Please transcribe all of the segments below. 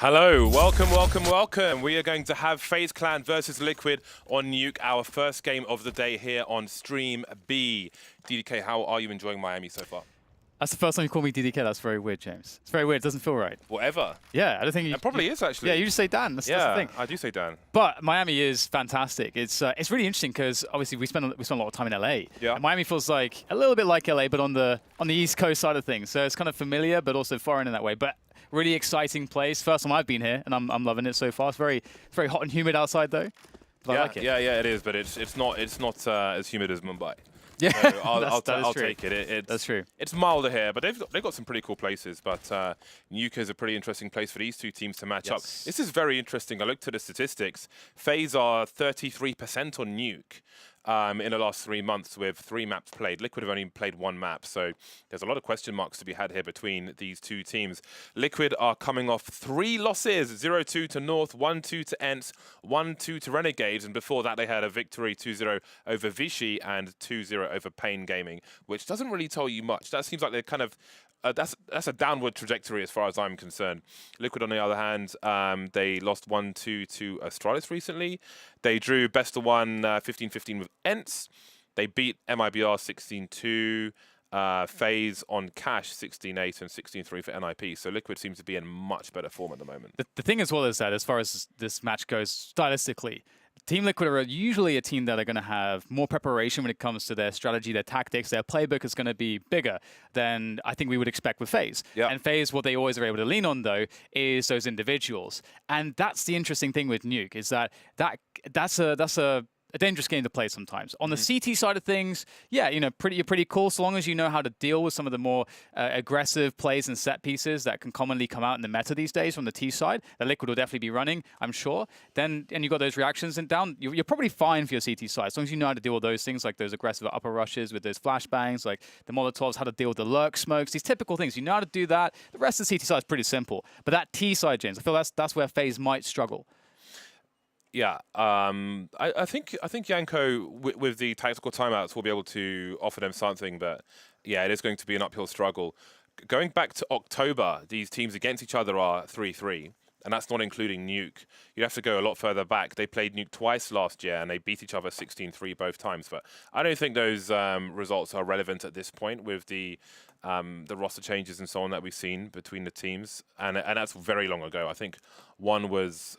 Hello, welcome. We are going to have FaZe Clan versus Liquid on Nuke, our first game of the day here on Stream B. DDK, how are you enjoying Miami so far? That's the first time you call me DDK. That's very weird, James. It's very weird. It doesn't feel right. Whatever. Yeah, I don't think you... It probably is, actually. Yeah, you just say Dan. That's the thing. I do say Dan. But Miami is fantastic. It's really interesting because obviously we spend a lot of time in LA. Yeah. And Miami feels like a little bit like LA, but on the East Coast side of things. So it's kind of familiar, but also foreign in that way. But really exciting place. First time I've been here, and I'm loving it so far. It's very hot and humid outside, though. But I like it. Yeah, it is, but it's not as humid as Mumbai. Yeah, so I'll take it. That's true. It's milder here, but they've got some pretty cool places. But Nuke is a pretty interesting place for these two teams to match up. This is very interesting. I looked at the statistics. FaZe are 33% on Nuke in the last 3 months with 3 maps played. Liquid have only played 1 map, so there's a lot of question marks to be had here between these two teams. Liquid are coming off 3 losses, 0-2 to North, 1-2 to ENCE, 1-2 to Renegades, and before that they had a victory 2-0 over Vichy and 2-0 over Pain Gaming, which doesn't really tell you much. That seems like they're kind of that's a downward trajectory as far as I'm concerned. Liquid, on the other hand, they lost 1-2 to Astralis recently. They drew best of 1 15-15 with ENCE. They beat MIBR 16-2. FaZe on Cash 16-8 and 16-3 for NIP. So Liquid seems to be in much better form at the moment. The thing as well is that as far as this match goes stylistically, Team Liquid are usually a team that are going to have more preparation when it comes to their strategy, their tactics. Their playbook is going to be bigger than I think we would expect with FaZe. Yep. And FaZe, what they always are able to lean on, though, is those individuals. And that's the interesting thing with Nuke, is that's a dangerous game to play sometimes. On the CT side of things, yeah, pretty cool, so long as you know how to deal with some of the more aggressive plays and set pieces that can commonly come out in the meta these days from the T side. The Liquid will definitely be running, I'm sure. And you got those reactions, and down, you're probably fine for your CT side, as long as you know how to deal with those things, like those aggressive upper rushes with those flashbangs, like the Molotovs, how to deal with the lurk smokes, these typical things. You know how to do that. The rest of the CT side is pretty simple. But that T side, James, I feel that's where FaZe might struggle. Yeah, I think Yanko with the tactical timeouts will be able to offer them something, but yeah, it is going to be an uphill struggle. Going back to October, these teams against each other are 3-3, and that's not including Nuke. You have to go a lot further back. They played Nuke twice last year, and they beat each other 16-3 both times. But I don't think those results are relevant at this point with the roster changes and so on that we've seen between the teams, and that's very long ago. I think one was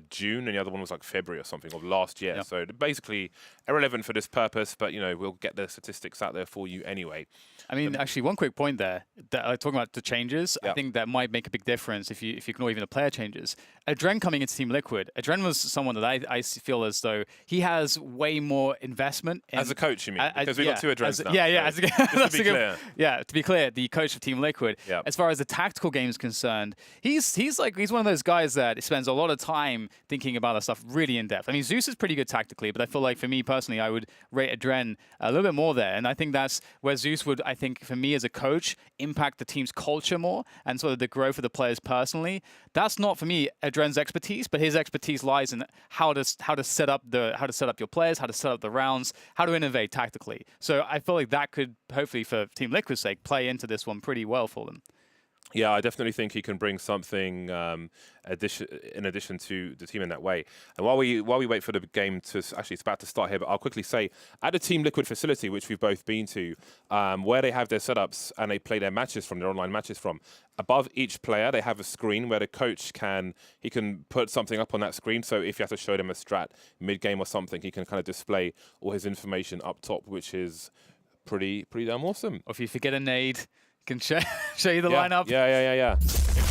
June, and the other one was like February or something of last year. Yep. So basically irrelevant for this purpose, but we'll get the statistics out there for you anyway. I mean, actually, one quick point there, talking about the changes, I think that might make a big difference if you ignore even the player changes. Adren coming into Team Liquid, Adren was someone that I feel as though he has way more investment. As a coach, you mean? Because we've got 2 Adrens now. Yeah. So just to be clear. Yeah, to be clear, the coach of Team Liquid, as far as the tactical game is concerned, he's one of those guys that spends a lot of time thinking about that stuff really in depth. I mean, Zeus is pretty good tactically, but I feel like for me personally, I would rate Adren a little bit more there. And I think that's where Zeus would, I think, for me as a coach, impact the team's culture more and sort of the growth of the players personally. That's not for me Adren's expertise, but his expertise lies in how to set up your players, how to set up the rounds, how to innovate tactically. So I feel like that could hopefully, for Team Liquid's sake, play into this one pretty well for them. Yeah, I definitely think he can bring something in addition to the team in that way. And while we wait for the game to actually, it's about to start here, but I'll quickly say at the Team Liquid facility, which we've both been to, where they have their setups and they play their matches from, their online matches from, above each player they have a screen where the coach can put something up on that screen. So if you have to show them a strat mid game or something, he can kind of display all his information up top, which is pretty damn awesome. Or if you forget a nade, can show you the lineup. Yeah.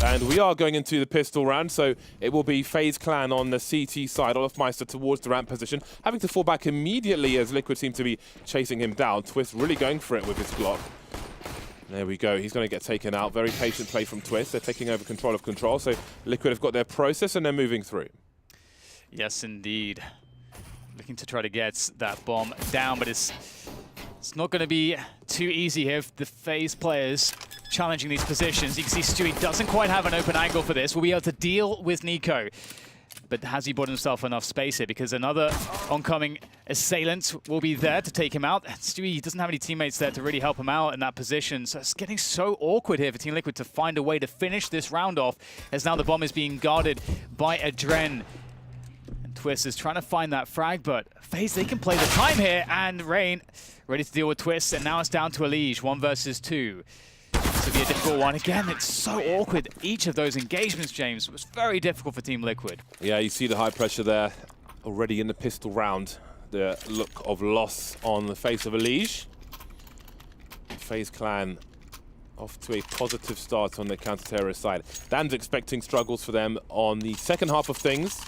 And we are going into the pistol round, so it will be FaZe Clan on the CT side. Olofmeister towards the ramp position, having to fall back immediately as Liquid seem to be chasing him down. Twist really going for it with his Glock. There we go. He's going to get taken out. Very patient play from Twist. They're taking over control of control, so Liquid have got their process and they're moving through. Yes, indeed. Looking to try to get that bomb down, but it's not going to be too easy here for the FaZe players challenging these positions. You can see Stewie doesn't quite have an open angle for this. We'll be able to deal with Nico. But has he bought himself enough space here? Because another oncoming assailant will be there to take him out. Stewie doesn't have any teammates there to really help him out in that position. So it's getting so awkward here for Team Liquid to find a way to finish this round off, as now the bomb is being guarded by Adren. And Twist is trying to find that frag, but Faze, they can play the time here. And Rain ready to deal with Twist. And now it's down to Elige, 1 versus 2. This will be a difficult one. Again, it's so awkward. Each of those engagements, James, was very difficult for Team Liquid. Yeah, you see the high pressure there already in the pistol round. The look of loss on the face of Elige. FaZe Clan off to a positive start on the counter-terrorist side. Dan's expecting struggles for them on the second half of things.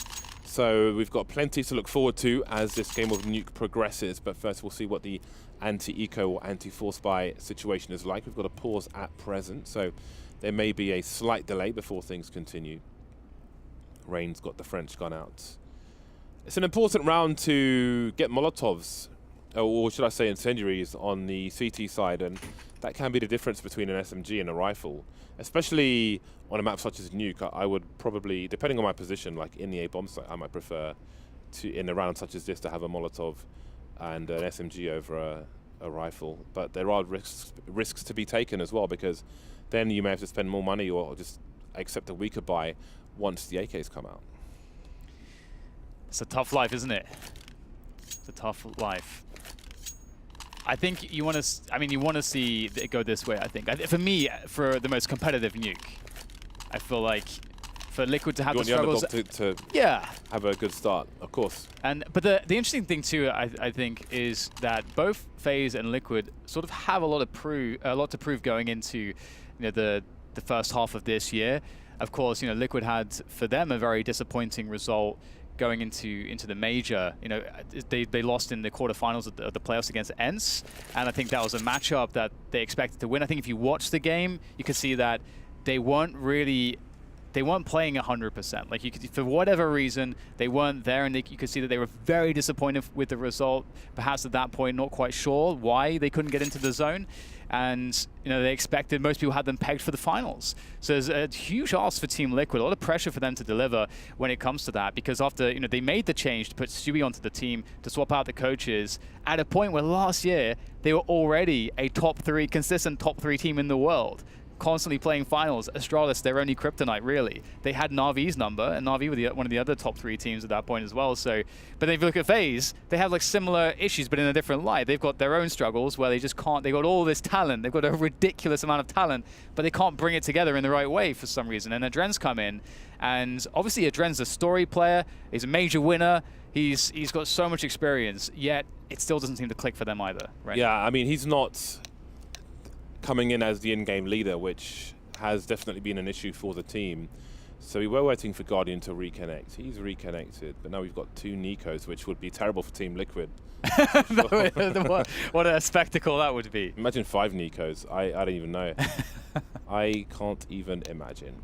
So we've got plenty to look forward to as this game of Nuke progresses. But first we'll see what the anti-eco or anti-force buy situation is like. We've got a pause at present, so there may be a slight delay before things continue. Rain's got the French gun out. It's an important round to get Molotovs, or should I say incendiaries, on the CT side, and that can be the difference between an SMG and a rifle. Especially on a map such as Nuke, I would probably, depending on my position, like in the A bomb site, I might prefer to, in a round such as this, to have a Molotov and an SMG over a rifle. But there are risks to be taken as well, because then you may have to spend more money or just accept a weaker buy once the AKs come out. It's a tough life, isn't it? It's a tough life. I think you want to. I mean, you want to see it go this way. I think. For me, for the most competitive Nuke, I feel like for Liquid to have the struggles, to yeah, have a good start, of course. But the interesting thing too, I think, is that both FaZe and Liquid sort of have a lot to prove going into, the first half of this year. Of course, Liquid had for them a very disappointing result going into the major. They lost in the quarterfinals of the playoffs against ENCE, and I think that was a matchup that they expected to win. I think if you watch the game, you could see that they weren't playing 100%. Like, you could, for whatever reason, they weren't there, and you could see that they were very disappointed with the result. Perhaps at that point, not quite sure why they couldn't get into the zone. And they expected, most people had them pegged for the finals. So there's a huge ask for Team Liquid, a lot of pressure for them to deliver when it comes to that, because after they made the change to put Stewie onto the team, to swap out the coaches, at a point where last year they were already a consistent top 3 team in the world, constantly playing finals. Astralis, their only kryptonite, really. They had Na'Vi's number, and Na'Vi were one of the other top 3 teams at that point as well. So, but if you look at FaZe, they have like similar issues, but in a different light. They've got their own struggles where they just can't. They got all this talent. They've got a ridiculous amount of talent, but they can't bring it together in the right way for some reason. And Adren's come in, and obviously Adren's a story player. He's a major winner. He's got so much experience, yet it still doesn't seem to click for them either. Right? Yeah, I mean, he's not coming in as the in-game leader, which has definitely been an issue for the team. So we were waiting for Guardian to reconnect. He's reconnected, but now we've got 2 Nikos, which would be terrible for Team Liquid. What a spectacle that would be. Imagine 5 Nikos. I don't even know. I can't even imagine.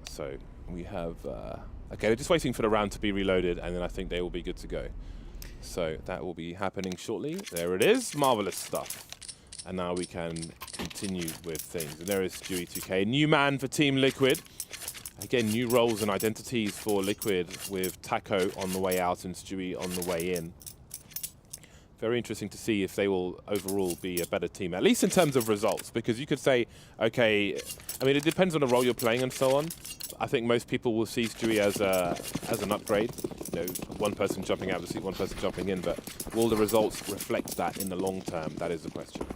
So we have... okay, they're just waiting for the round to be reloaded, and then I think they will be good to go. So that will be happening shortly. There it is. Marvelous stuff. And now we can continue with things. And there is Stewie 2K, new man for Team Liquid. Again, new roles and identities for Liquid, with Taco on the way out and Stewie on the way in. Very interesting to see if they will overall be a better team, at least in terms of results. Because you could say, okay, I mean, it depends on the role you're playing and so on. I think most people will see Stewie as an upgrade. One person jumping out of the seat, one person jumping in. But will the results reflect that in the long term? That is the question.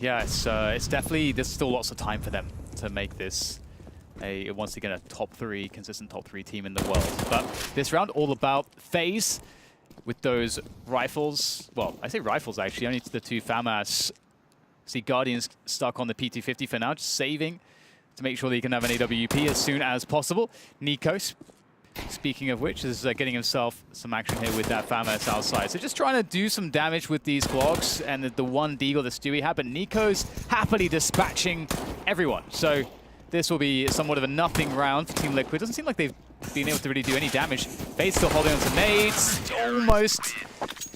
Yeah, it's definitely, there's still lots of time for them to make this once again a consistent top 3 team in the world. But this round all about FaZe with those rifles. Well, I say rifles actually, only the 2 FAMAS. See Guardians stuck on the P250 for now, just saving to make sure that he can have an AWP as soon as possible. Nico, speaking of which, is getting himself some action here with that FAMAS outside. So just trying to do some damage with these Glocks and the one deagle that Stewie had, but Nico's happily dispatching everyone. So this will be somewhat of a nothing round for Team Liquid. Doesn't seem like they've been able to really do any damage. Faze still holding on to nades. Almost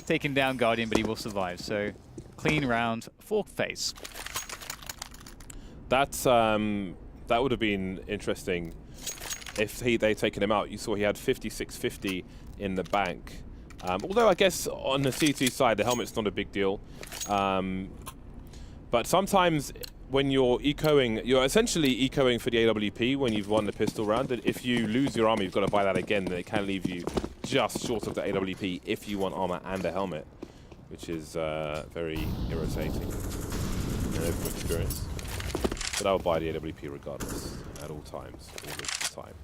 taking down Guardian, but he will survive. So clean round for Faze. That would have been interesting if they'd taken him out. You saw he had 5650 in the bank. Although I guess on the C2 side, the helmet's not a big deal. But sometimes when you're ecoing, you're essentially ecoing for the AWP when you've won the pistol round. And if you lose your armor, you've got to buy that again. Then it can leave you just short of the AWP if you want armor and a helmet, which is very irritating in open experience. But I'll buy the AWP regardless, at all times, all of the time.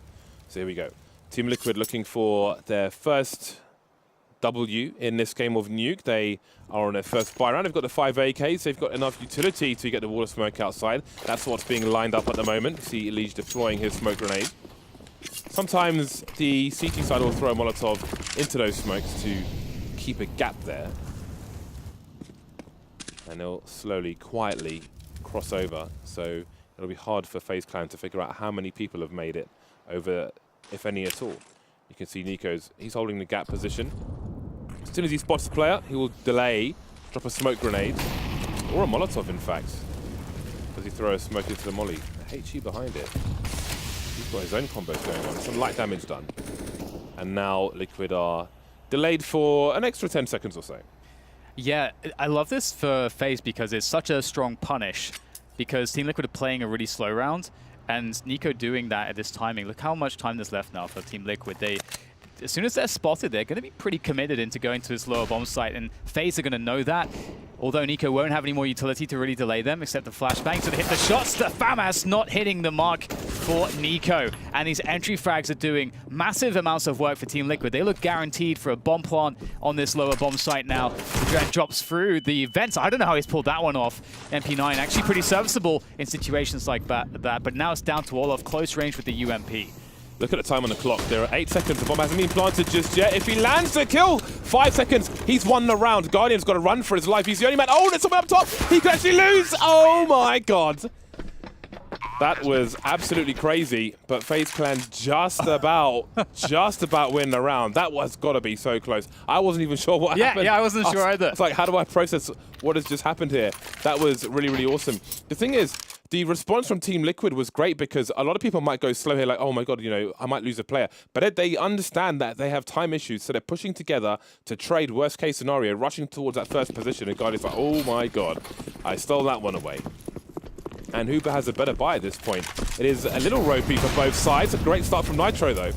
So here we go. Team Liquid looking for their first W in this game of Nuke. They are on their first buy round. They've got the 5 AKs. They've got enough utility to get the water smoke outside. That's what's being lined up at the moment. You see Elige deploying his smoke grenade. Sometimes the CT side will throw a Molotov into those smokes to keep a gap there. And they'll slowly, quietly cross over. So it'll be hard for FaZe Clan to figure out how many people have made it over, if any at all. You can see he's holding the gap position. As soon as he spots the player, he will delay, drop a smoke grenade, or a Molotov in fact, as he throws smoke into the molly. HE behind it. He's got his own combos going on. Some light damage done. And now Liquid are delayed for an extra 10 seconds or so. Yeah, I love this for FaZe because it's such a strong punish, because Team Liquid are playing a really slow round, and Nico doing that at this timing. Look how much time there's left now for Team Liquid. As soon as they're spotted, they're going to be pretty committed into going to this lower bomb site, and FaZe are going to know that. Although Nico won't have any more utility to really delay them, except the flashbang to hit the shots. The FAMAS not hitting the mark for Nico. And these entry frags are doing massive amounts of work for Team Liquid. They look guaranteed for a bomb plant on this lower bomb site now. Dren drops through the vents. I don't know how he's pulled that one off. MP9 actually pretty serviceable in situations like that, but now it's down to Olof, close range with the UMP. Look at the time on the clock. There are 8 seconds. The bomb hasn't been planted just yet. If he lands the kill, 5 seconds, he's won the round. Guardian's got to run for his life. He's the only man. Oh, there's someone up top. He could actually lose. Oh my God. That was absolutely crazy, but FaZe Clan just about win the round. That was got to be so close. I wasn't even sure what happened. Yeah, I wasn't sure either. It's like, how do I process what has just happened here? That was really, really awesome. The thing is, the response from Team Liquid was great because a lot of people might go slow here, like, oh my God, you know, I might lose a player. But they understand that they have time issues, so they're pushing together to trade worst case scenario, rushing towards that first position. And Guardian's like, oh my God, I stole that one away. And Huber has a better buy at this point. It is a little ropey for both sides. A great start from Nitro, though.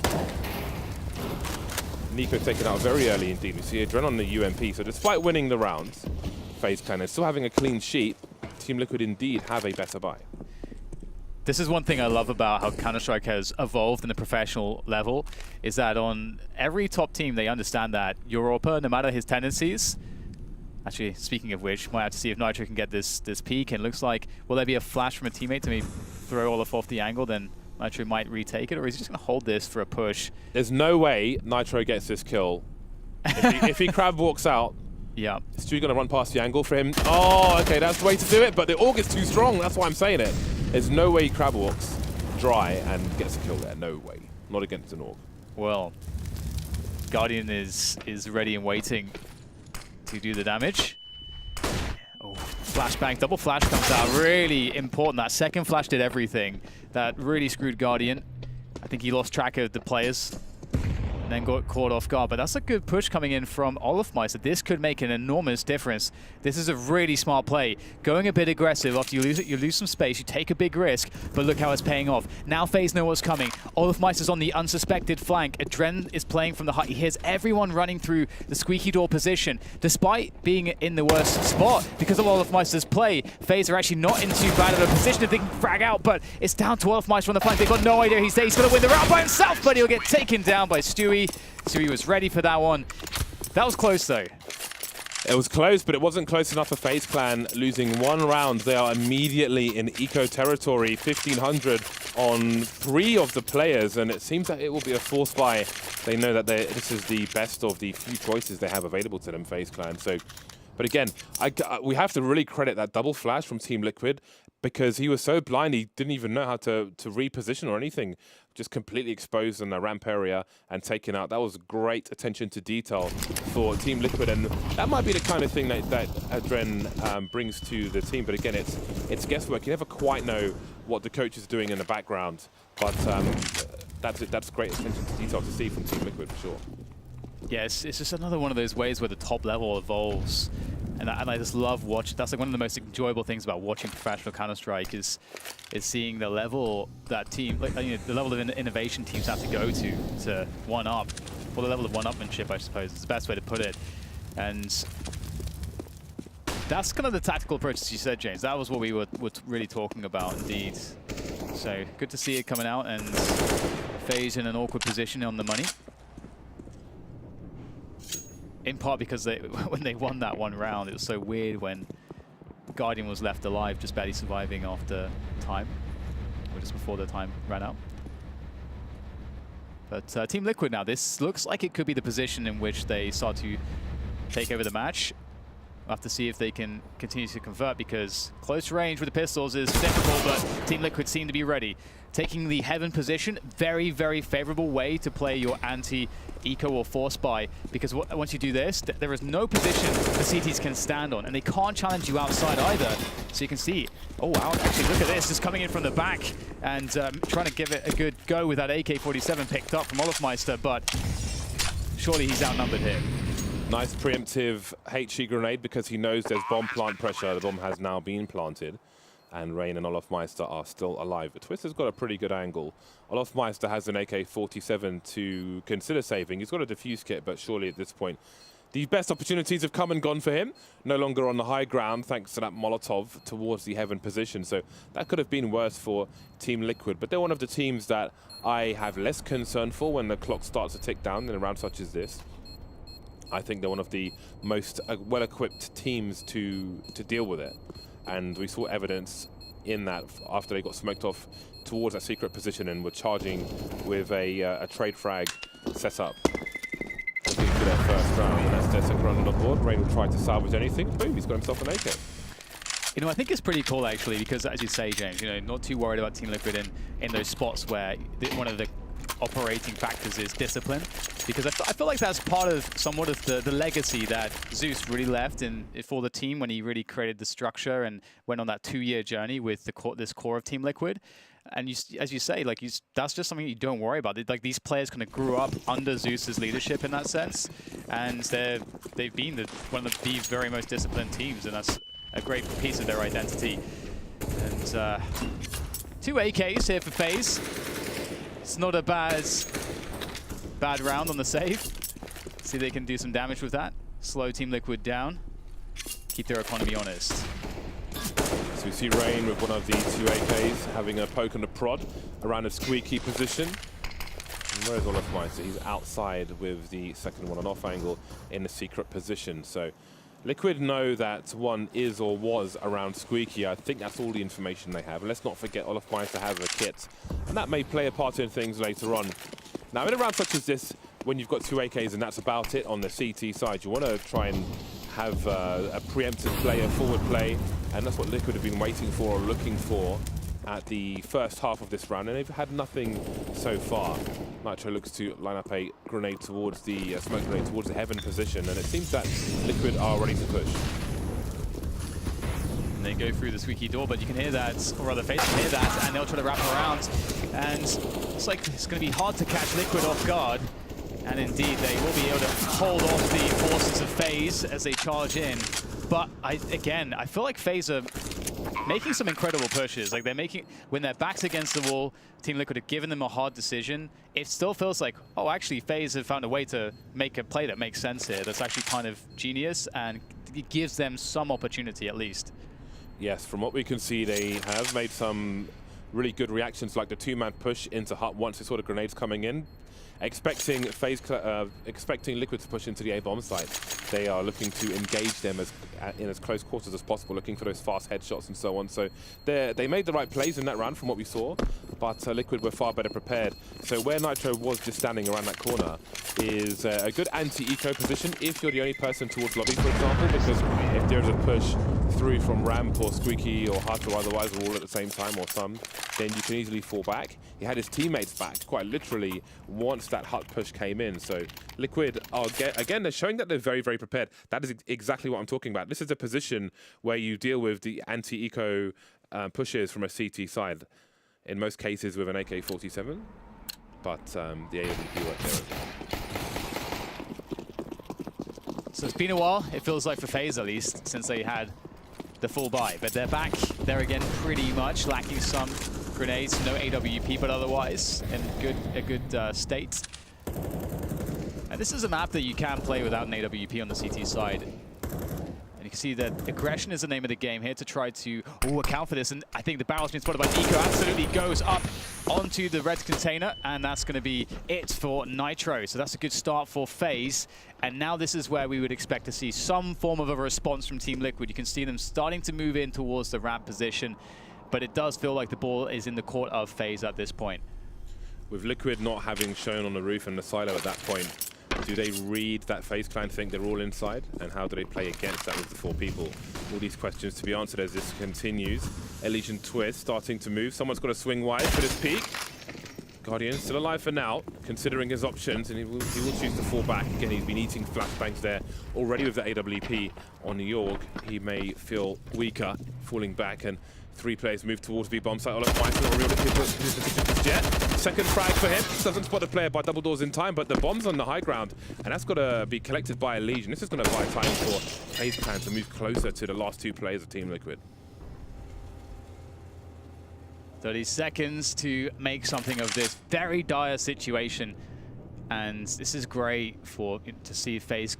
Nico taken out very early indeed. We see Adren on the UMP. So despite winning the rounds, FaZe Clan is still having a clean sheet. Team Liquid indeed have a better buy. This is one thing I love about how Counter-Strike has evolved in the professional level, is that on every top team, they understand that Europa, no matter his tendencies. Actually, speaking of which, might have to see if Nitro can get this peak. And it looks like, will there be a flash from a teammate to maybe throw Olaf off the angle? Then Nitro might retake it, or is he just going to hold this for a push? There's no way Nitro gets this kill. If he crab walks out, yeah, Stu's going to run past the angle for him. Oh, okay, that's the way to do it, but the AUG is too strong. That's why I'm saying it. There's no way he crab walks dry and gets a kill there. No way. Not against an AUG. Well, Guardian is ready and waiting to do the damage. Oh, flashbang, double flash comes out. Really important. That second flash did everything. That really screwed Guardian. I think he lost track of the players and then got caught off guard. But that's a good push coming in from Olofmeister. This could make an enormous difference. This is a really smart play. Going a bit aggressive after you lose some space, you take a big risk, but look how it's paying off. Now FaZe know what's coming. Olofmeister's on the unsuspected flank. Adren is playing from the height. He hears everyone running through the squeaky door position. Despite being in the worst spot, because of Olofmeister's play, FaZe are actually not in too bad of a position if they can frag out, but it's down to Olofmeister on the flank. They've got no idea he's there. He's going to win the round by himself, but he'll get taken down by Stewie. Stewie was ready for that one. That was close, though. It was close, but it wasn't close enough for FaZe Clan. Losing one round, they are immediately in eco territory. 1,500 on 3 of the players, and it seems that it will be a force buy. They know that this is the best of the few choices they have available to them, FaZe Clan. So, but again, we have to really credit that double flash from Team Liquid, because he was so blind, he didn't even know how to reposition or anything. Just completely exposed in the ramp area and taken out. That was great attention to detail for Team Liquid, and that might be the kind of thing that Adren brings to the team. But again, it's guesswork. You never quite know what the coach is doing in the background. But that's great attention to detail to see from Team Liquid for sure. Yes, it's just another one of those ways where the top level evolves. And I just love watching. That's like one of the most enjoyable things about watching professional Counter-Strike is seeing the level that team, like, you know, the level of innovation teams have to go to one up, or the level of one-upmanship, I suppose, is the best way to put it. And that's kind of the tactical approach, as you said, James. That was what we were really talking about, indeed. So good to see it coming out, and Faze in an awkward position on the money. In part because when they won that one round, it was so weird when Guardian was left alive, just barely surviving after time, or just before the time ran out. But Team Liquid now, this looks like it could be the position in which they start to take over the match. We'll have to see if they can continue to convert, because close range with the pistols is difficult, but Team Liquid seem to be ready. Taking the Heaven position, very, very favorable way to play your anti-eco or force buy, because once you do this, there is no position the CTs can stand on, and they can't challenge you outside either. So you can see, oh wow, actually look at this, just coming in from the back and trying to give it a good go with that AK-47 picked up from Olofmeister, but surely he's outnumbered here. Nice preemptive HE grenade, because he knows there's bomb plant pressure. The bomb has now been planted, and Rain and Olofmeister are still alive. But Twister's got a pretty good angle. Olofmeister has an AK-47 to consider saving. He's got a defuse kit, but surely at this point, the best opportunities have come and gone for him. No longer on the high ground, thanks to that Molotov towards the Heaven position. So that could have been worse for Team Liquid. But they're one of the teams that I have less concern for when the clock starts to tick down in a round such as this. I think they're one of the most well-equipped teams to deal with it. And we saw evidence in that after they got smoked off towards that secret position and were charging with a trade frag setup. Looking for their first round, and that's their second round on the board. Rain will try to salvage anything. Boom, he's got himself an AK. You know, I think it's pretty cool, actually, because as you say, James, you know, not too worried about Team Liquid in those spots where one of the operating factors is discipline, because I feel like that's part of somewhat of the legacy that Zeus really left for the team when he really created the structure and went on that 2-year journey with this core of Team Liquid. And as you say, like that's just something you don't worry about. Like these players kind of grew up under Zeus's leadership in that sense, and they've been one of the very most disciplined teams, and that's a great piece of their identity. And 2 AKs here for Faze. It's not a bad round on the save. See if they can do some damage with that. Slow Team Liquid down. Keep their economy honest. So we see Rain with one of the 2 AKs having a poke and a prod around a squeaky position. And where's Olofmeister? He's outside with the second one on off angle in a secret position. So Liquid know that one is or was around Squeaky. I think that's all the information they have. And let's not forget Olofmeister has a kit, and that may play a part in things later on. Now, in a round such as this, when you've got 2 AKs and that's about it on the CT side, you want to try and have a preemptive play, a forward play, and that's what Liquid have been waiting for or looking for at the first half of this round, and they've had nothing so far. Nitro looks to line up a grenade towards the smoke grenade towards the Heaven position, and it seems that Liquid are ready to push. And they go through the squeaky door, but you can hear that, or rather Faze can hear that, and they'll try to wrap around. And it's like it's going to be hard to catch Liquid off guard. And indeed, they will be able to hold off the forces of Faze as they charge in. But again, I feel like Faze are making some incredible pushes. Like when their backs against the wall, Team Liquid have given them a hard decision. It still feels like, oh, actually, Faze have found a way to make a play that makes sense here. That's actually kind of genius, and it gives them some opportunity at least. Yes, from what we can see, they have made some really good reactions, like the 2-man push into Hut once they saw the grenades coming in. Expecting Liquid to push into the A-bomb site. They are looking to engage them in as close quarters as possible, looking for those fast headshots and so on. So they made the right plays in that round from what we saw, but Liquid were far better prepared. So where Nitro was just standing around that corner is a good anti-eco position if you're the only person towards lobby, for example, because if there's a push through from Ramp or Squeaky or Hut or otherwise, or all at the same time or some, then you can easily fall back. He had his teammates back, quite literally, once that Hut push came in. So Liquid are, again, they're showing that they're very, very prepared. That is exactly what I'm talking about. This is a position where you deal with the anti-eco pushes from a CT side, in most cases with an AK-47. but the AWP work there as well. So it's been a while, it feels like for Faze at least, since they had the full buy. But they're back there again pretty much, lacking some grenades, no AWP, but otherwise in a good state. And this is a map that you can play without an AWP on the CT side. And you can see that aggression is the name of the game here to try to account for this. And I think the barrel's been spotted by Nico. Absolutely goes up onto the red container. And that's going to be it for Nitro. So that's a good start for Faze. And now this is where we would expect to see some form of a response from Team Liquid. You can see them starting to move in towards the ramp position. But it does feel like the ball is in the court of Faze at this point. With Liquid not having shown on the roof and the silo at that point, do they read that Faze clan, think they're all inside? And how do they play against that with the 4 people? All these questions to be answered as this continues. Elysian Twist starting to move. Someone's got to swing wide for this peak. Guardian still alive for now, considering his options, and he will choose to fall back. Again, he's been eating flashbangs there already with the AWP on the York. He may feel weaker, falling back, and 3 players move towards the bomb site. Jet. Second frag for him. Doesn't spot the player by double doors in time, but the bomb's on the high ground, and that's got to be collected by a Legion. This is going to buy time for Faze Clan to move closer to the last 2 players of Team Liquid. 30 seconds to make something of this very dire situation. And this is great to see Faze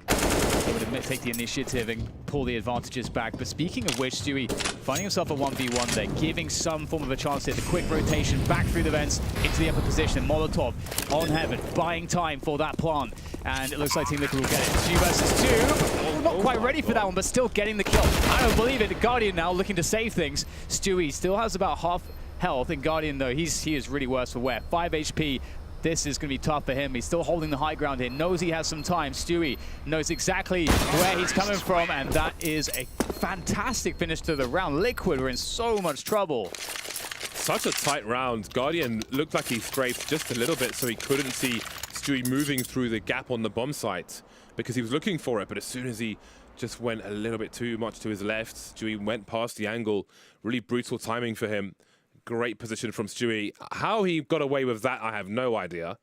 able to take the initiative and pull the advantages back. But speaking of which, Stewie finding himself a 1v1 there, giving some form of a chance here. The quick rotation back through the vents into the upper position. Molotov on Heaven, buying time for that plant. And it looks like Team Liquid will get it. 2 versus 2. Oh, not quite ready for that one, but still getting the kill. I don't believe it. The Guardian now looking to save things. Stewie still has about half health. And Guardian, though, he is really worse for wear. 5 HP. This is going to be tough for him. He's still holding the high ground here. Knows he has some time. Stewie knows exactly where he's coming from, and that is a fantastic finish to the round. Liquid were in so much trouble. Such a tight round. Guardian looked like he scraped just a little bit, so he couldn't see Stewie moving through the gap on the bomb site because he was looking for it. But as soon as he just went a little bit too much to his left, Stewie went past the angle. Really brutal timing for him. Great position from Stewie. How he got away with that, I have no idea.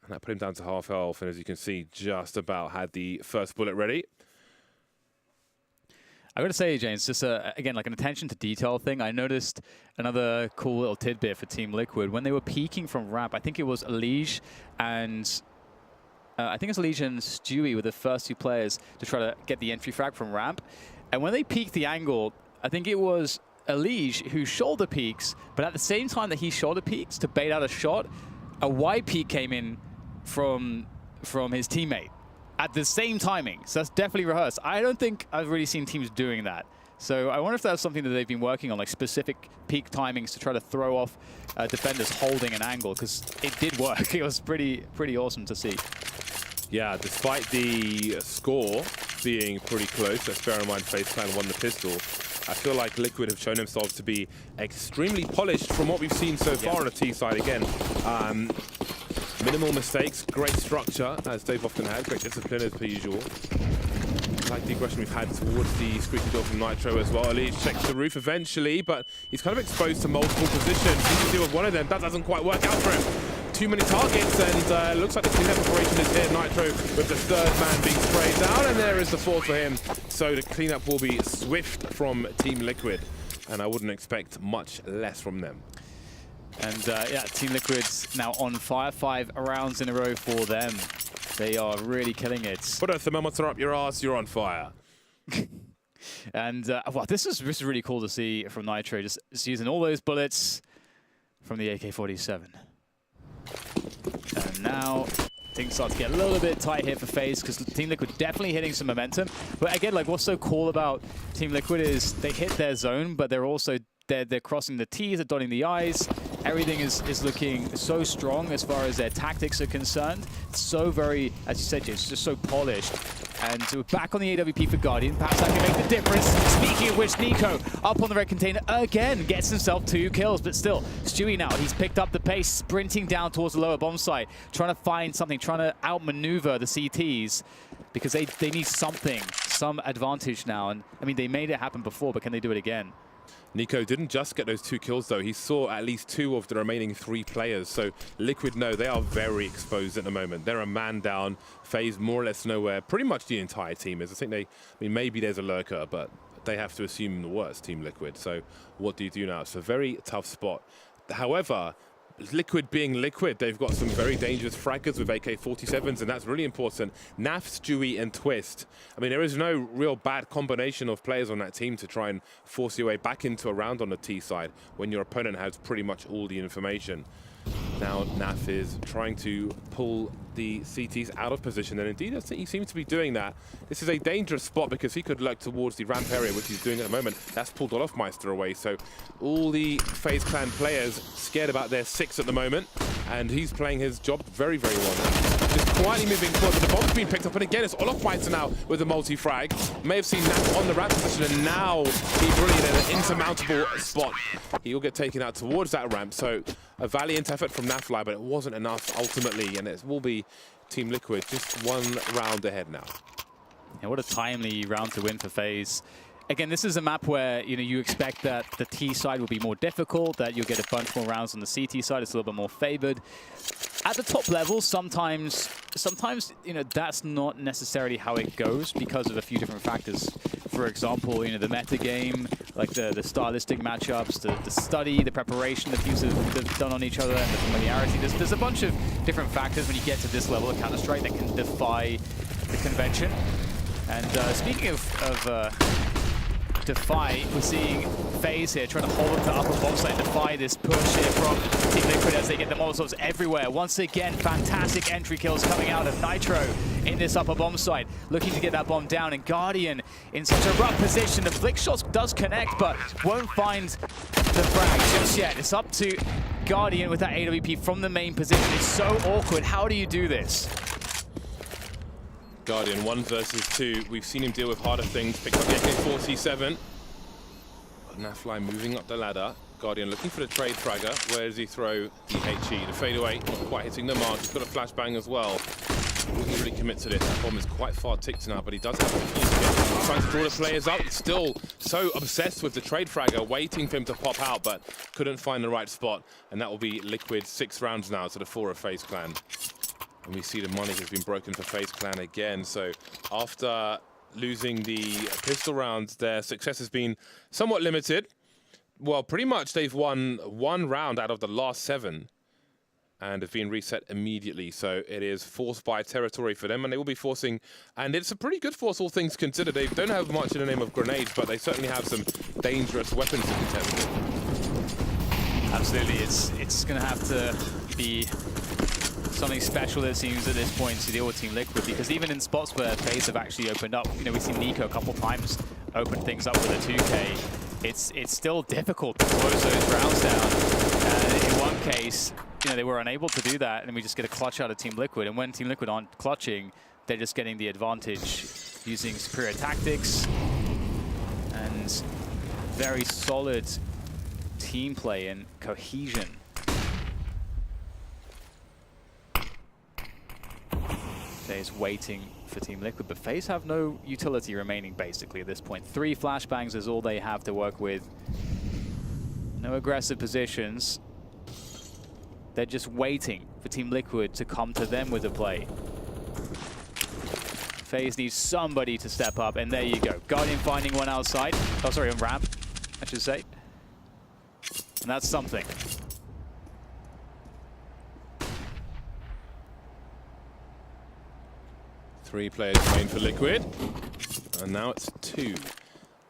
And that put him down to half health. And as you can see, just about had the first bullet ready. I got to say, James, just again, like an attention to detail thing. I noticed another cool little tidbit for Team Liquid. When they were peeking from ramp, I think it was Elige and Stewie were the first 2 players to try to get the entry frag from ramp. And when they peeked the angle, I think it was Elige who shoulder peeks, but at the same time that he shoulder peeks to bait out a shot, a wide peek came in from his teammate at the same timing. So that's definitely rehearsed. I don't think I've really seen teams doing that. So I wonder if that's something that they've been working on, like specific peak timings to try to throw off defenders holding an angle, because it did work. It was pretty awesome to see. Yeah, despite the score being pretty close, let's bear in mind Faze Clan won the pistol. I feel like Liquid have shown themselves to be extremely polished from what we've seen so far on the T side again. Minimal mistakes, great structure, as they've often had, great discipline as per usual. Like the aggression we've had towards the squeaky door from Nitro as well. Elise checks the roof eventually, but he's kind of exposed to multiple positions. He can deal with one of them. That doesn't quite work out for him. Too many targets, and looks like the cleanup operation is here. Nitro with the 3rd man being sprayed down, and there is the 4th for him. So the cleanup will be swift from Team Liquid, and I wouldn't expect much less from them. And yeah, Team Liquid's now on fire. 5 rounds in a row for them. They are really killing it. Put a thermometer up your ass, you're on fire. And wow, this is really cool to see from Nitro, just using all those bullets from the AK-47. And now things start to get a little bit tight here for Faze, because Team Liquid definitely hitting some momentum. But again, like what's so cool about Team Liquid is they hit their zone, but they're also they're crossing the T's, they're dotting the I's. Everything is looking so strong as far as their tactics are concerned. So very, as you said, James, just so polished. And we're back on the AWP for Guardian. Perhaps that can make the difference. Speaking of which, Nico up on the red container again, gets himself 2 kills. But still, Stewie now, he's picked up the pace, sprinting down towards the lower bomb site, trying to find something, trying to outmaneuver the CTs, because they need something, some advantage now. And I mean, they made it happen before, but can they do it again? Nico didn't just get those 2 kills though, he saw at least 2 of the remaining 3 players. So Liquid know they are very exposed at the moment. They're a man down, Faze more or less nowhere. Pretty much the entire team is. I think maybe there's a lurker, but they have to assume the worst, Team Liquid. So what do you do now? It's a very tough spot. However, Liquid being Liquid, they've got some very dangerous fraggers with AK-47s, and that's really important. Naf, Stewie, and Twist. I mean, there is no real bad combination of players on that team to try and force your way back into a round on the T side when your opponent has pretty much all the information. Now Naf is trying to pull the CTs out of position, and indeed I think he seems to be doing that. This is a dangerous spot because he could lurk towards the ramp area, which he's doing at the moment. That's pulled Olofmeister away, so all the FaZe Clan players scared about their 6 at the moment, and he's playing his job very, very well. Just quietly moving forward, but the bomb's being picked up, and again it's Olofmeister now with a multi-frag. May have seen Naf on the ramp position, and now he's really in an insurmountable spot. He will get taken out towards that ramp, so a valiant effort from Nafly, but it wasn't enough ultimately, and it will be Team Liquid just 1 round ahead now. Yeah, what a timely round to win for FaZe. Again, this is a map where you expect that the T side will be more difficult, that you'll get a bunch more rounds on the CT side. It's a little bit more favored. At the top level, sometimes that's not necessarily how it goes because of a few different factors. For example, the meta game, like the stylistic matchups, the study, the preparation the teams have done on each other, and the familiarity. There's a bunch of different factors when you get to this level of Counter-Strike that can defy the convention. And speaking of defy, we're seeing FaZe here trying to hold up the upper bomb site and defy this push here from Team Liquid as they get the Molotovs everywhere. Once again, fantastic entry kills coming out of Nitro in this upper bomb site, looking to get that bomb down, and Guardian in such a rough position. The flick shot does connect, but won't find the frag just yet. It's up to Guardian with that AWP from the main position. It's so awkward. How do you do this? Guardian 1 versus 2. We've seen him deal with harder things. Picked up the AK-47. Nafly moving up the ladder. Guardian looking for the trade fragger. Where does he throw the HE? The fadeaway, not quite hitting the mark. He's got a flashbang as well. Will he really commit to this? That bomb is quite far ticked now, but he does have a fuse kit. Trying to draw the players up. He's still so obsessed with the trade fragger, waiting for him to pop out, but couldn't find the right spot. And that will be Liquid 6 rounds now to the 4 of FaZe Clan. And we see the money has been broken for FaZe Clan again. So after losing the pistol rounds, their success has been somewhat limited. Well, pretty much they've won 1 round out of the last 7 and have been reset immediately. So it is forced by territory for them, and they will be forcing, and it's a pretty good force, all things considered. They don't have much in the name of grenades, but they certainly have some dangerous weapons to contend with. Absolutely, it's going to have to be something special, it seems, at this point to deal with Team Liquid, because even in spots where FaZe have actually opened up, we've seen Nico a couple times open things up with a 2K. It's still difficult to close those rounds down. In one case, they were unable to do that, and we just get a clutch out of Team Liquid. And when Team Liquid aren't clutching, they're just getting the advantage using superior tactics and very solid team play and cohesion. FaZe waiting for Team Liquid, but FaZe have no utility remaining basically at this point. 3 flashbangs is all they have to work with. No aggressive positions. They're just waiting for Team Liquid to come to them with a play. FaZe needs somebody to step up, and there you go. Guardian finding one outside. Oh, sorry, on ramp, I should say. And that's something. Three players remain for Liquid, and now it's 2.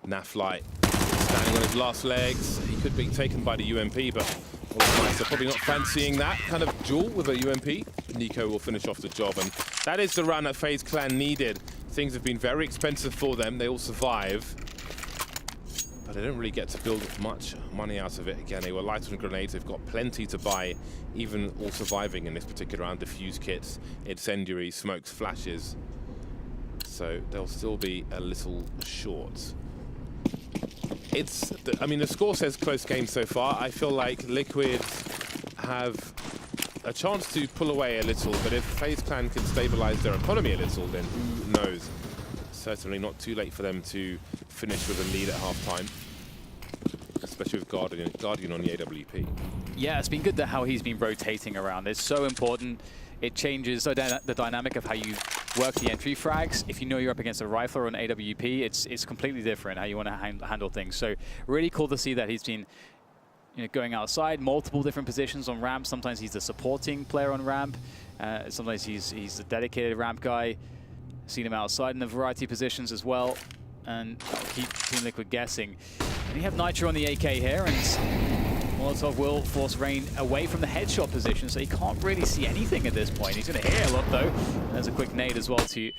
Nafly standing on his last legs. He could be taken by the UMP, but Olofmeister probably not fancying that kind of duel with a UMP. Nico will finish off the job, and that is the run that FaZe Clan needed. Things have been very expensive for them. They all survive, but they don't really get to build much money out of it. Again, they were light on grenades. They've got plenty to buy, even all surviving in this particular round. Diffuse kits, incendiaries, smokes, flashes. So they'll still be a little short. I mean, the score says close game so far. I feel like Liquid have a chance to pull away a little, but if FaZe Clan can stabilize their economy a little, then who knows? Certainly not too late for them to finish with a lead at halftime. especially with Guardian on the AWP. Yeah, it's been good that how he's been rotating around. It's so important. It changes the dynamic of how you work the entry frags. If you know you're up against a rifle or an AWP, it's completely different how you want to handle things. So really cool to see that he's been going outside, multiple different positions on ramp. Sometimes he's the supporting player on ramp. Sometimes he's a dedicated ramp guy. Seen him outside in a variety of positions as well. And that'll keep Team Liquid guessing. And you have Nitro on the AK here, and Molotov will force Rain away from the headshot position, so he can't really see anything at this point. He's going to hear a lot, though. And there's a quick nade as well to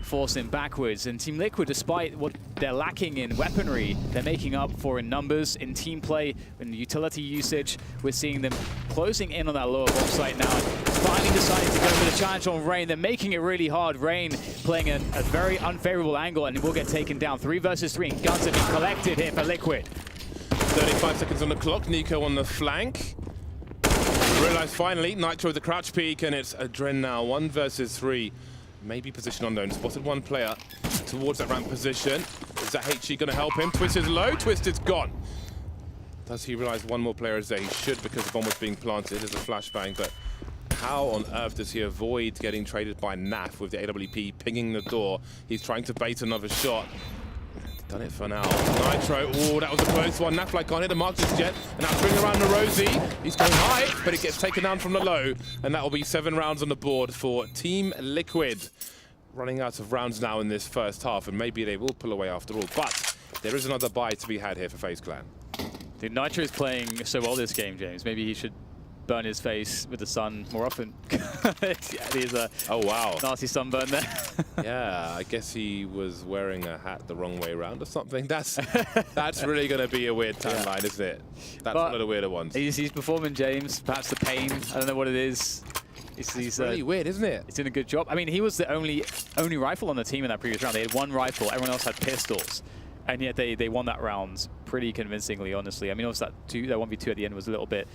force him backwards. And Team Liquid, despite what they're lacking in weaponry, they're making up for in numbers, in team play, in utility usage. We're seeing them closing in on that lower bomb site now. Finally deciding to go for the challenge on Rain. They're making it really hard. Rain playing a very unfavorable angle, and it will get taken down. 3 versus 3, and guns have been collected here for Liquid. 35 seconds on the clock. Nico on the flank. Realize finally, Nitro with the crouch peek, and it's Adren now. 1 versus 3. Maybe position unknown. Spotted one player towards that ramp position. Is that HG going to help him? Twist is low. Twist is gone. Does he realize one more player is there? He should, because the bomb was being planted. There's a flashbang, but how on earth does he avoid getting traded by Naf with the AWP pinging the door? He's trying to bait another shot. Done it for now. Nitro, oh, that was a close one. Nafly can't hit the mark just yet. And now bring around the Rosie. He's going high, but it gets taken down from the low. And that will be 7 rounds on the board for Team Liquid. Running out of rounds now in this first half, and maybe they will pull away after all. But there is another buy to be had here for FaZe Clan. Dude, Nitro is playing so well this game, James. Maybe he should burn his face with the sun more often. He's a oh wow, nasty sunburn there. Yeah, I guess he was wearing a hat the wrong way around or something. That's really going to be a weird timeline, isn't it? That's one of the weirder ones. He's performing, James. Perhaps the pain. I don't know what it is. It's really weird, isn't it? He's doing a good job. I mean, he was the only rifle on the team in that previous round. They had 1 rifle. Everyone else had pistols. And yet they won that round pretty convincingly, honestly. I mean, also that 1v2 at the end was a little bit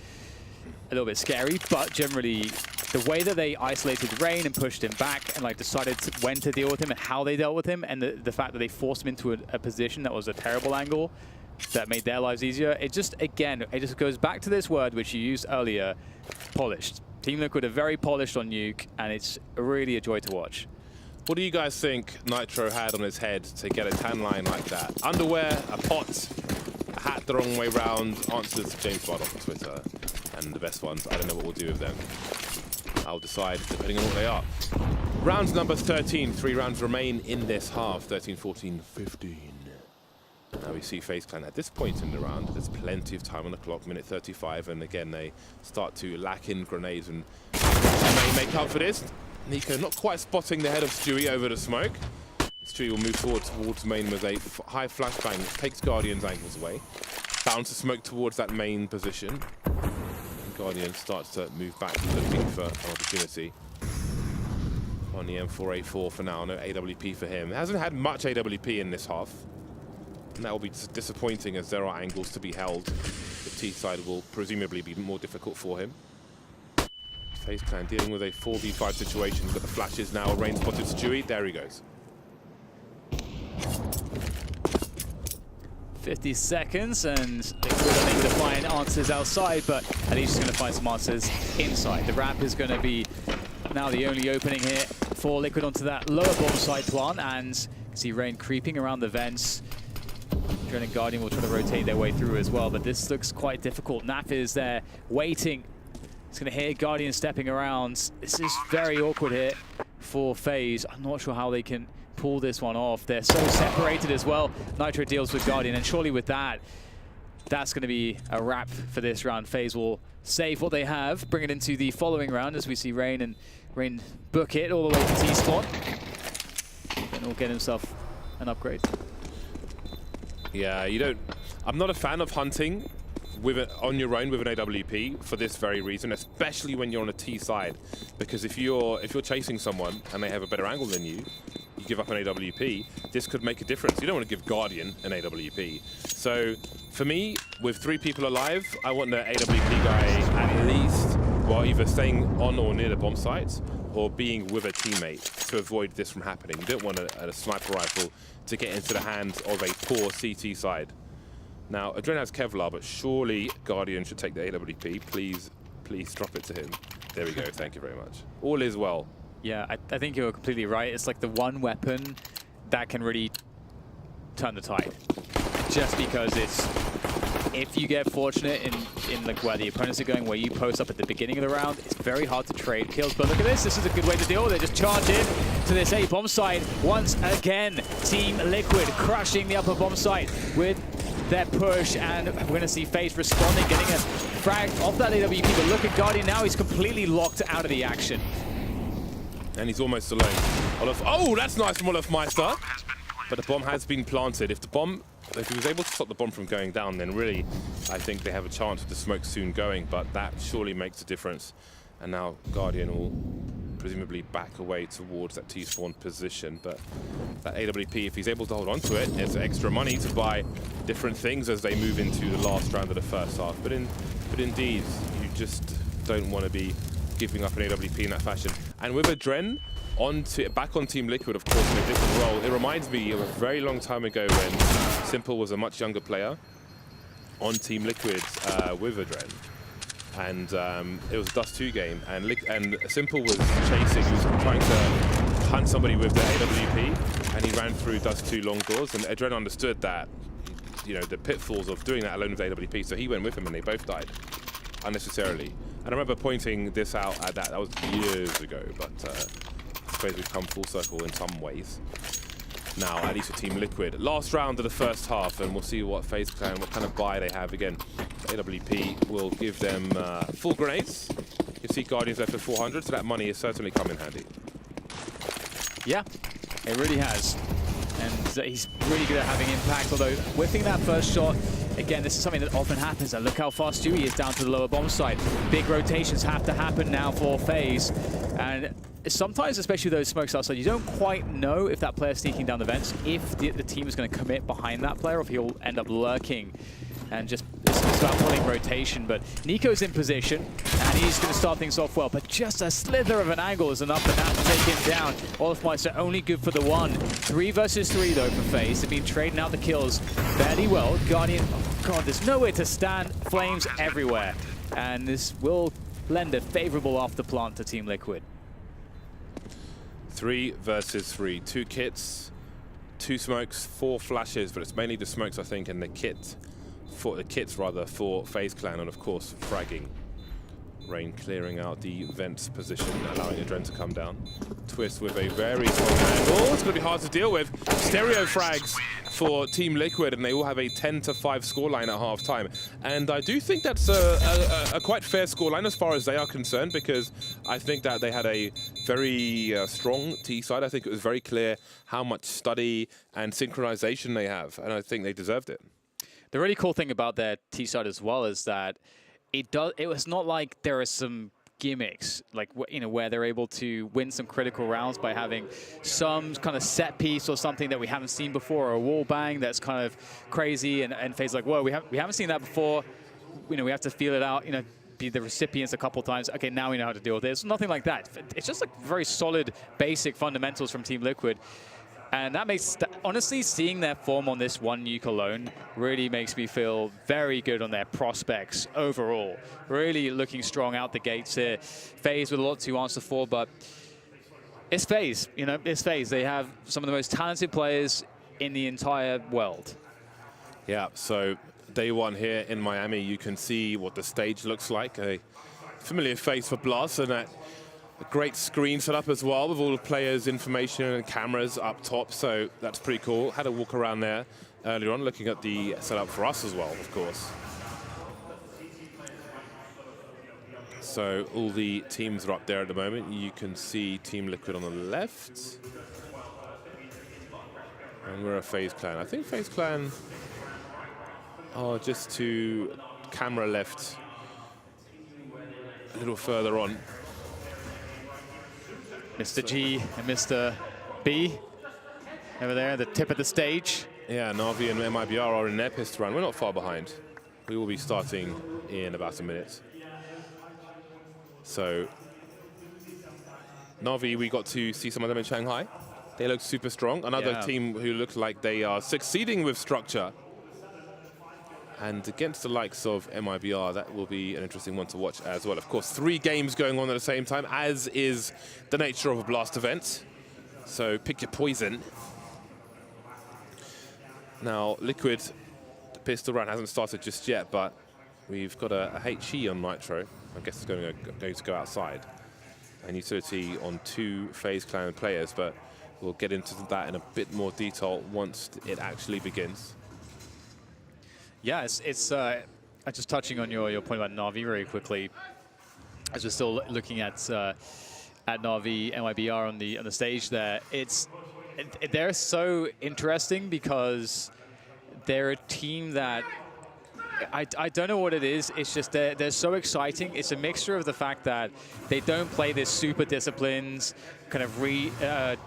scary, but generally the way that they isolated Rain and pushed him back and like decided when to deal with him and how they dealt with him, and the fact that they forced him into a position that was a terrible angle that made their lives easier, it just goes back to this word which you used earlier, polished. Team Liquid are very polished on Nuke, and it's really a joy to watch. What do you guys think Nitro had on his head to get a tan line like that? Underwear, a pot, a hat the wrong way round, answers to James Bard off on Twitter. And the best ones, I don't know what we'll do with them. I'll decide depending on what they are. Round number 13, 3 rounds remain in this half, 13, 14, 15. Now we see FaZe Clan at this point in the round. There's plenty of time on the clock, minute 35, and again they start to lack in grenades and may make up for this. Nico not quite spotting the head of Stewie over the smoke. Stewie will move forward towards main with a high flashbang, takes Guardian's ankles away. Bounce to smoke towards that main position. And Guardian starts to move back, looking for an opportunity. On the M4A4 for now, no AWP for him. Hasn't had much AWP in this half. And that will be disappointing as there are angles to be held. The T side will presumably be more difficult for him. FaZe Clan dealing with a 4v5 situation, but the flashes now. Rain spotted Stewie. There he goes. 50 seconds, and Liquid are able to find answers outside, but at least he's going to find some answers inside. The ramp is going to be now the only opening here for Liquid onto that lower bomb side plant, and you can see Rain creeping around the vents. Dren and Guardian will try to rotate their way through as well, but this looks quite difficult. Naf is there waiting. He's going to hear Guardian stepping around. This is very awkward here for FaZe. I'm not sure how they can pull this one off. They're so separated as well. Nitro deals with Guardian, and surely with that, that's going to be a wrap for this round. FaZe will save what they have, bring it into the following round as we see Rain book it all the way to T-spot. Then he'll get himself an upgrade. Yeah, I'm not a fan of hunting on your own with an AWP for this very reason, especially when you're on a T side, because if you're chasing someone and they have a better angle than you give up an AWP, this could make a difference. You don't want to give Guardian an AWP. So for me, with 3 people alive, I want the AWP guy at least, well, either staying on or near the bomb sites or being with a teammate to avoid this from happening. You don't want a sniper rifle to get into the hands of a poor CT side. Now, Adren has Kevlar, but surely Guardian should take the AWP. Please drop it to him. There we go. Thank you very much. All is well. Yeah, I think you're completely right. It's like the one weapon that can really turn the tide. Just because it's, if you get fortunate in like where the opponents are going, where you post up at the beginning of the round, it's very hard to trade kills. But look at this. This is a good way to deal with it. Just charge in to this A bomb site once again. Team Liquid crushing the upper bomb site with their push, and we're going to see Faze responding, getting a frag off that AWP. But look at Guardian now. He's completely locked out of the action. And he's almost alone. Oh, that's nice from Olofmeister. But the bomb has been planted. If he was able to stop the bomb from going down, then really, I think they have a chance of the smoke soon going. But that surely makes a difference. And now Guardian will presumably back away towards that T-spawn position. But that AWP, if he's able to hold on to it, it's extra money to buy different things as they move into the last round of the first half. But indeed, you just don't want to be giving up an AWP in that fashion. And with Adren back on Team Liquid, of course, in a different role, it reminds me of a very long time ago when Simple was a much younger player on Team Liquid with Adren. And it was a Dust 2 game, and Simple was chasing, he was trying to hunt somebody with the AWP, and he ran through Dust 2 long doors, and Adren understood that, you know, the pitfalls of doing that alone with AWP, so he went with him and they both died unnecessarily. And I remember pointing this out at that was years ago, but I suppose we've come full circle in some ways. Now, at least for Team Liquid. Last round of the first half, and we'll see what Faze Clan, what kind of buy they have again. The AWP will give them full grenades. You can see Guardians left with 400, so that money has certainly come in handy. Yeah, it really has. And he's really good at having impact, although whiffing that first shot, again, this is something that often happens, and look how fast Stewie is down to the lower bomb site. Big rotations have to happen now for Faze, and sometimes, especially those smokes outside, you don't quite know if that player's sneaking down the vents, if the team is going to commit behind that player, or if he'll end up lurking. And just, it's about pulling rotation, but Nico's in position, and he's going to start things off well, but just a slither of an angle is enough for that to take him down. Olofmeister only good for the one. 3 versus 3, though, for Faze. They've been trading out the kills fairly well. Guardian, oh god, there's nowhere to stand. Flames everywhere. And this will lend a favorable after plant to Team Liquid. 3 versus 3. 2 kits, 2 smokes, 4 flashes, but it's mainly the smokes, I think, and the kits for Faze Clan, and of course fragging. Rain clearing out the vents position, allowing Adren to come down. Twist with a very strong angle. It's going to be hard to deal with. Stereo frags for Team Liquid, and they will have a 10-5 scoreline at half-time. And I do think that's a quite fair scoreline as far as they are concerned, because I think that they had a very strong T side. I think it was very clear how much study and synchronization they have, and I think they deserved it. The really cool thing about their T side as well is that it was not like there are some gimmicks, like, you know, where they're able to win some critical rounds by having some kind of set piece or something that we haven't seen before, or a wall bang that's kind of crazy, and Faze like, whoa, we haven't seen that before. You know, we have to feel it out, you know, be the recipients a couple times. Okay, now we know how to deal with it. It's nothing like that. It's just like very solid, basic fundamentals from Team Liquid. And that makes, honestly, seeing their form on this one nuke alone really makes me feel very good on their prospects overall. Really looking strong out the gates here. Faze with a lot to answer for, but it's Faze, you know, it's Faze. They have some of the most talented players in the entire world. Yeah, so day one here in Miami, you can see what the stage looks like. A familiar face for Blast, and a great screen set up as well with all the players' information and cameras up top, so that's pretty cool. Had a walk around there earlier on, looking at the setup for us as well, of course. So all the teams are up there at the moment. You can see Team Liquid on the left. And we're a Faze Clan. I think Faze Clan are just to camera left, a little further on. Mr. G and Mr. B over there at the tip of the stage. Yeah, Na'Vi and MIBR are in their pist run. We're not far behind. We will be starting in about a minute. So, Na'Vi, we got to see some of them in Shanghai. They look super strong. Another team who looks like they are succeeding with structure. And against the likes of MIBR, that will be an interesting one to watch as well. Of course, 3 games going on at the same time, as is the nature of a Blast event. So pick your poison. Now, Liquid, the pistol round hasn't started just yet, but we've got a HE on Nitro. I guess it's going to go outside. And utility on 2 FaZe Clan players, but we'll get into that in a bit more detail once it actually begins. Yeah, it's just touching on your point about Na'Vi very quickly, as we're still looking at Na'Vi MIBR on the stage there. They're so interesting because they're a team that I don't know what it is. It's just they're so exciting. It's a mixture of the fact that they don't play this super disciplined kind of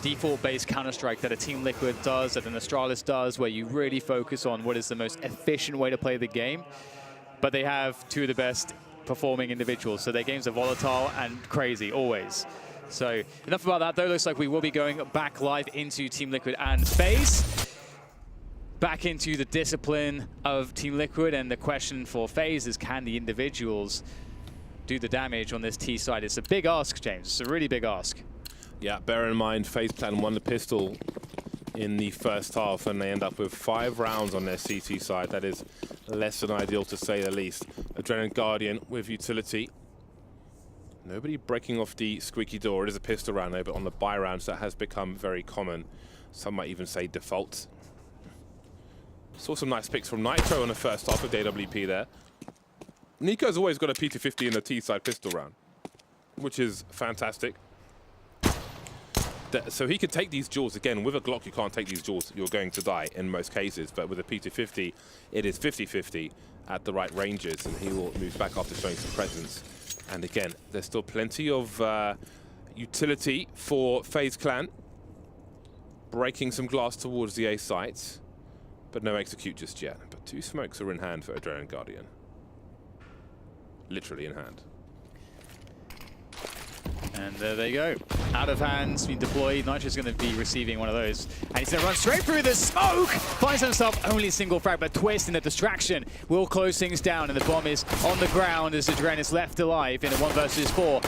default-based Counter-Strike that a Team Liquid does, that an Astralis does, where you really focus on what is the most efficient way to play the game. But they have 2 of the best performing individuals, so their games are volatile and crazy, always. So enough about that, though. Looks like we will be going back live into Team Liquid and FaZe. Back into the discipline of Team Liquid, and the question for FaZe is, can the individuals do the damage on this T side? It's a big ask, James. It's a really big ask. Yeah, bear in mind, FaZe Clan won the pistol in the first half, and they end up with 5 rounds on their CT side. That is less than ideal, to say the least. Adrenaline Guardian with utility. Nobody breaking off the squeaky door. It is a pistol round, though, but on the buy rounds, that has become very common. Some might even say default. Saw some nice picks from Nitro in the first half with AWP there. Nico's always got a P250 in the T-side pistol round, which is fantastic. So he can take these duels. Again, with a Glock, you can't take these duels. You're going to die in most cases. But with a P250, it is 50-50 at the right ranges, and he will move back after showing some presence. And again, there's still plenty of utility for FaZe Clan. Breaking some glass towards the A site, but no execute just yet. But 2 smokes are in hand for Adrenaline Guardian. Literally in hand. And there they go. Out of hands, being deployed. Nitro's going to be receiving one of those. And he's going to run straight through the smoke. Finds himself only a single frag, but twist in the distraction will close things down. And the bomb is on the ground as Adrenaline is left alive in a 1 versus 4.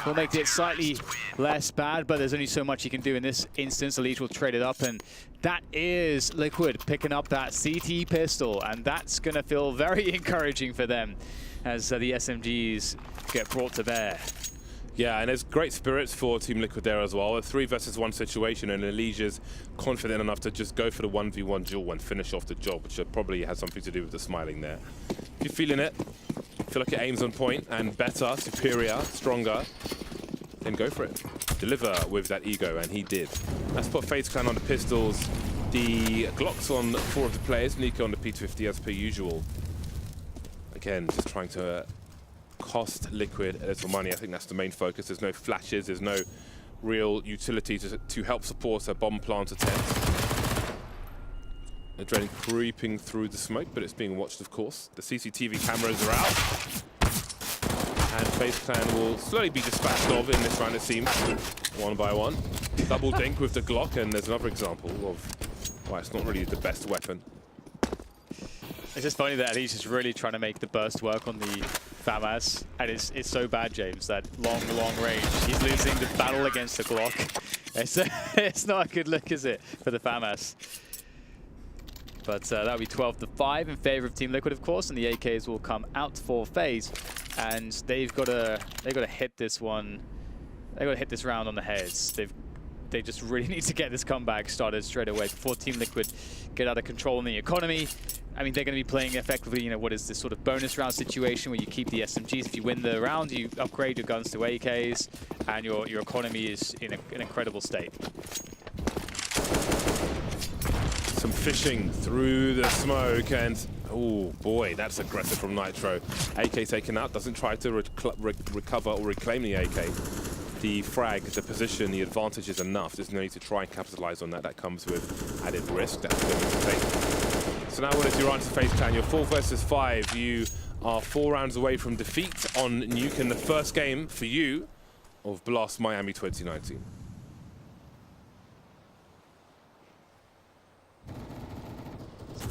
Will make it slightly less bad, but there's only so much he can do in this instance. Elite will trade it up, and that is Liquid picking up that CT pistol. And that's going to feel very encouraging for them as the SMGs get brought to bear. Yeah, and there's great spirits for Team Liquid there as well. A 3 versus 1 situation, and Elijah's confident enough to just go for the 1v1 duel and finish off the job, which probably has something to do with the smiling there. If you're feeling it, feel like your aim's on point and better, superior, stronger, then go for it. Deliver with that ego, and he did. Let's put FaZe Clan on the pistols. The Glocks on 4 of the players, Nico on the P250 as per usual. Again, just trying to cost Liquid a little money. I think that's the main focus. There's no flashes, there's no real utility to help support a bomb plant attempt. Adrenaline creeping through the smoke, but it's being watched, of course. The CCTV cameras are out. And FaZe Clan will slowly be dispatched of in this round, it seems, 1 by 1. Double dink with the Glock, and there's another example of why it's not really the best weapon. It's just funny that he's just really trying to make the burst work on the FAMAS, and it's so bad, James, that long range. He's losing the battle against the Glock. It's not a good look, is it, for the FAMAS? But that'll be 12-5 in favor of Team Liquid, of course, and the AKs will come out for FaZe, and they've got to hit this one. They've got to hit this round on the heads. They just really need to get this comeback started straight away before Team Liquid get out of control in the economy. I mean, they're going to be playing effectively, you know, what is this sort of bonus round situation where you keep the SMGs. If you win the round, you upgrade your guns to AKs, and your economy is in an incredible state. Some fishing through the smoke, and oh boy, that's aggressive from Nitro. AK taken out, doesn't try to recover or reclaim the AK. The frag, the position, the advantage is enough. There's no need to try and capitalize on that. That comes with added risk. That's going to take. So now what is your answer, FaZe Clan? You're 4 versus 5. You are 4 rounds away from defeat on Nuke in the first game for you of Blast Miami 2019.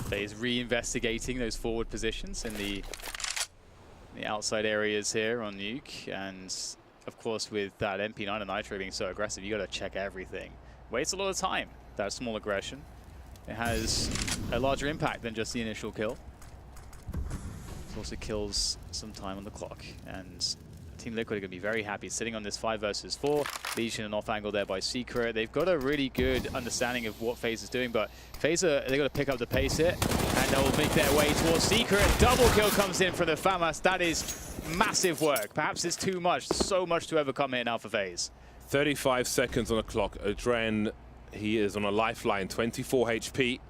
Faze re-investigating those forward positions in the outside areas here on Nuke, and of course with that MP9 and Nitro being so aggressive, you got to check everything. Wastes a lot of time, that small aggression. It has a larger impact than just the initial kill. It also kills some time on the clock, and Team Liquid are going to be very happy sitting on this 5 versus 4. Legion and off angle there by Secret. They've got a really good understanding of what Faze is doing, but Faze, they've got to pick up the pace here, and they'll make their way towards Secret. Double kill comes in from the FAMAS. That is massive work. Perhaps it's too much. So much to overcome here now for Faze. 35 seconds on the clock. Adren, he is on a lifeline, 24 HP.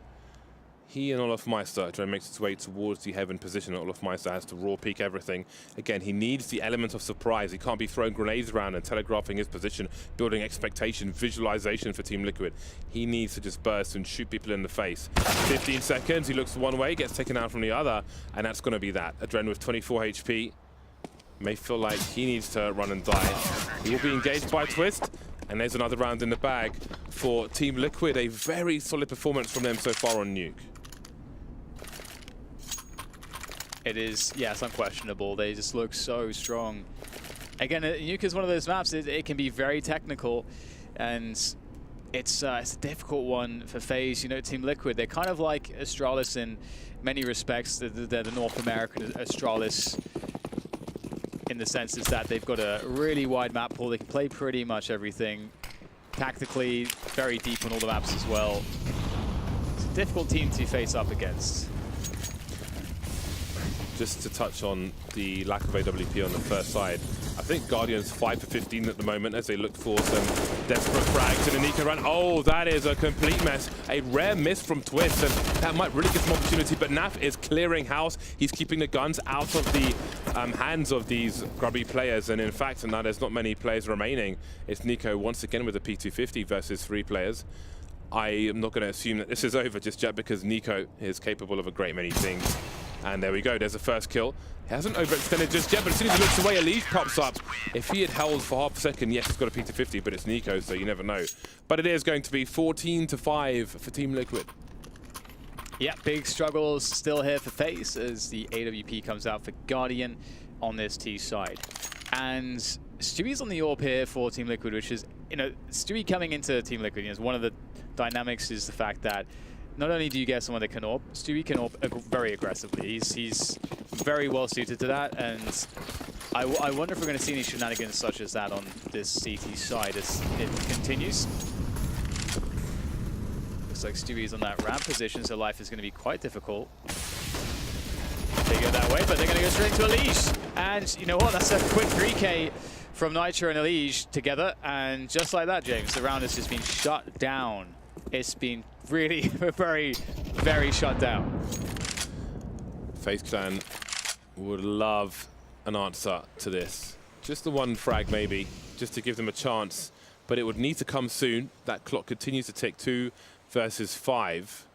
He and Olofmeister, Adren makes his way towards the heaven position. Olofmeister has to raw peek everything. Again, he needs the element of surprise. He can't be throwing grenades around and telegraphing his position, building expectation, visualization for Team Liquid. He needs to just burst and shoot people in the face. 15 seconds, he looks one way, gets taken out from the other, and that's going to be that. Adren with 24 HP may feel like he needs to run and die. He will be engaged by Twist, and there's another round in the bag for Team Liquid. A very solid performance from them so far on Nuke. It is, yes, unquestionable. They just look so strong. Again, Nuke is one of those maps, it can be very technical, and it's a difficult one for Faze. You know, Team Liquid, they're kind of like Astralis in many respects. They're the North American Astralis in the sense is that they've got a really wide map pool. They can play pretty much everything. Tactically, very deep on all the maps as well. It's a difficult team to face up against. Just to touch on the lack of AWP on the first side, I think Guardian's 5 for 15 at the moment as they look for some desperate frags in a Nuke run. Oh, that is a complete mess. A rare miss from Twist, and that might really give some opportunity, but Naf is clearing house. He's keeping the guns out of the hands of these grubby players, and in fact, now there's not many players remaining. It's Nico once again with a P250 versus 3 players. I am not going to assume that this is over just yet because Nico is capable of a great many things. And there we go, there's the first kill. He hasn't overextended just yet, but as soon as he looks away, Elise pops up. If he had held for half a second, yes, he's got a P250, but it's Nico, so you never know. But it is going to be 14-5 for Team Liquid. Yeah, big struggles still here for Faze as the AWP comes out for Guardian on this T side. And Stewie's on the AWP here for Team Liquid, which is, you know, Stewie coming into Team Liquid, you know, one of the dynamics is the fact that not only do you get someone that can AWP, Stewie can AWP very aggressively. He's very well suited to that, and I wonder if we're going to see any shenanigans such as that on this CT side as it continues. Looks like Stewie's on that ramp position, so life is going to be quite difficult. They go that way, but they're going to go straight to Elige. And you know what? That's a quick 3K from Nitro and Elige together, and just like that, James, the round has just been shut down. It's been really very, very shut down. FaZe Clan would love an answer to this. Just the one frag maybe, just to give them a chance. But it would need to come soon. That clock continues to tick. 2 versus 5.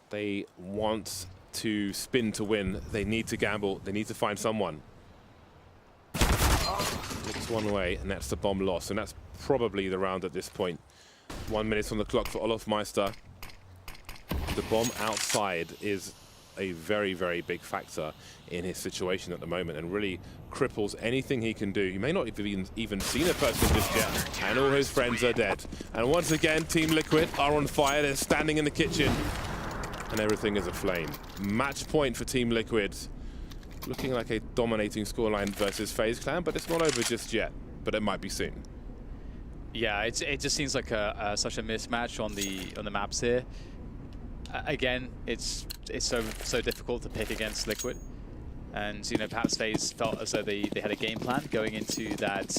They want to spin to win. They need to gamble. They need to find someone. Looks one way, and that's the bomb loss. And that's probably the round at this point. 1 minute on the clock for Olofmeister. The bomb outside is a very, very big factor in his situation at the moment and really cripples anything he can do. He may not have even seen a person just yet, and all his friends are dead. And once again, Team Liquid are on fire. They're standing in the kitchen, and everything is aflame. Match point for Team Liquid. Looking like a dominating scoreline versus FaZe Clan, but it's not over just yet. But it might be soon. Yeah, it just seems like such a mismatch on the maps here. Again, it's so difficult to pick against Liquid, and you know, perhaps FaZe felt as though they had a game plan going into that.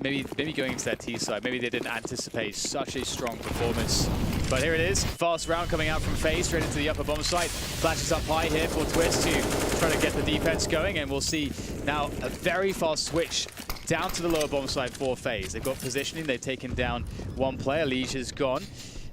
Maybe going into that T side, maybe they didn't anticipate such a strong performance. But here it is, fast round coming out from FaZe straight into the upper bomb site. Flashes up high here for Twist to try to get the defense going, and we'll see now a very fast switch down to the lower bomb site for FaZe. They've got positioning, they've taken down one player, Lige is gone.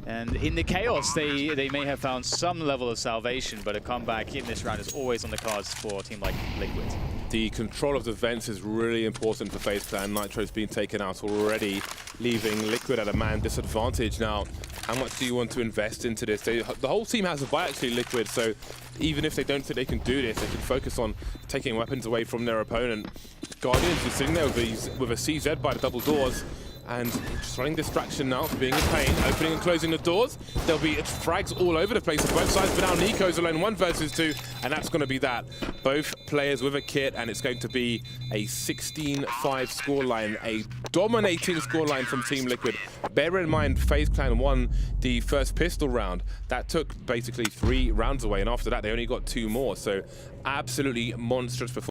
And in the chaos, they may have found some level of salvation, but a comeback in this round is always on the cards for a team like Liquid. the control of the vents is really important for Faze Clan. Nitro's been taken out already, leaving Liquid at a man disadvantage. Now, how much do you want to invest into this? The whole team has a buy, actually, Liquid, so even if they don't think they can do this, they can focus on taking weapons away from their opponent. Guardians is sitting there with a CZ by the double doors, and just running distraction now for being in pain, opening and closing the doors. There'll be frags all over the place on both sides, but now Nico's alone 1 versus 2, and that's going to be that. Both players with a kit, and it's going to be a 16-5 scoreline, a dominating scoreline from Team Liquid. Bear in mind, FaZe Clan won the first pistol round. That took basically 3 rounds away, and after that, they only got 2 more, so absolutely monstrous performance.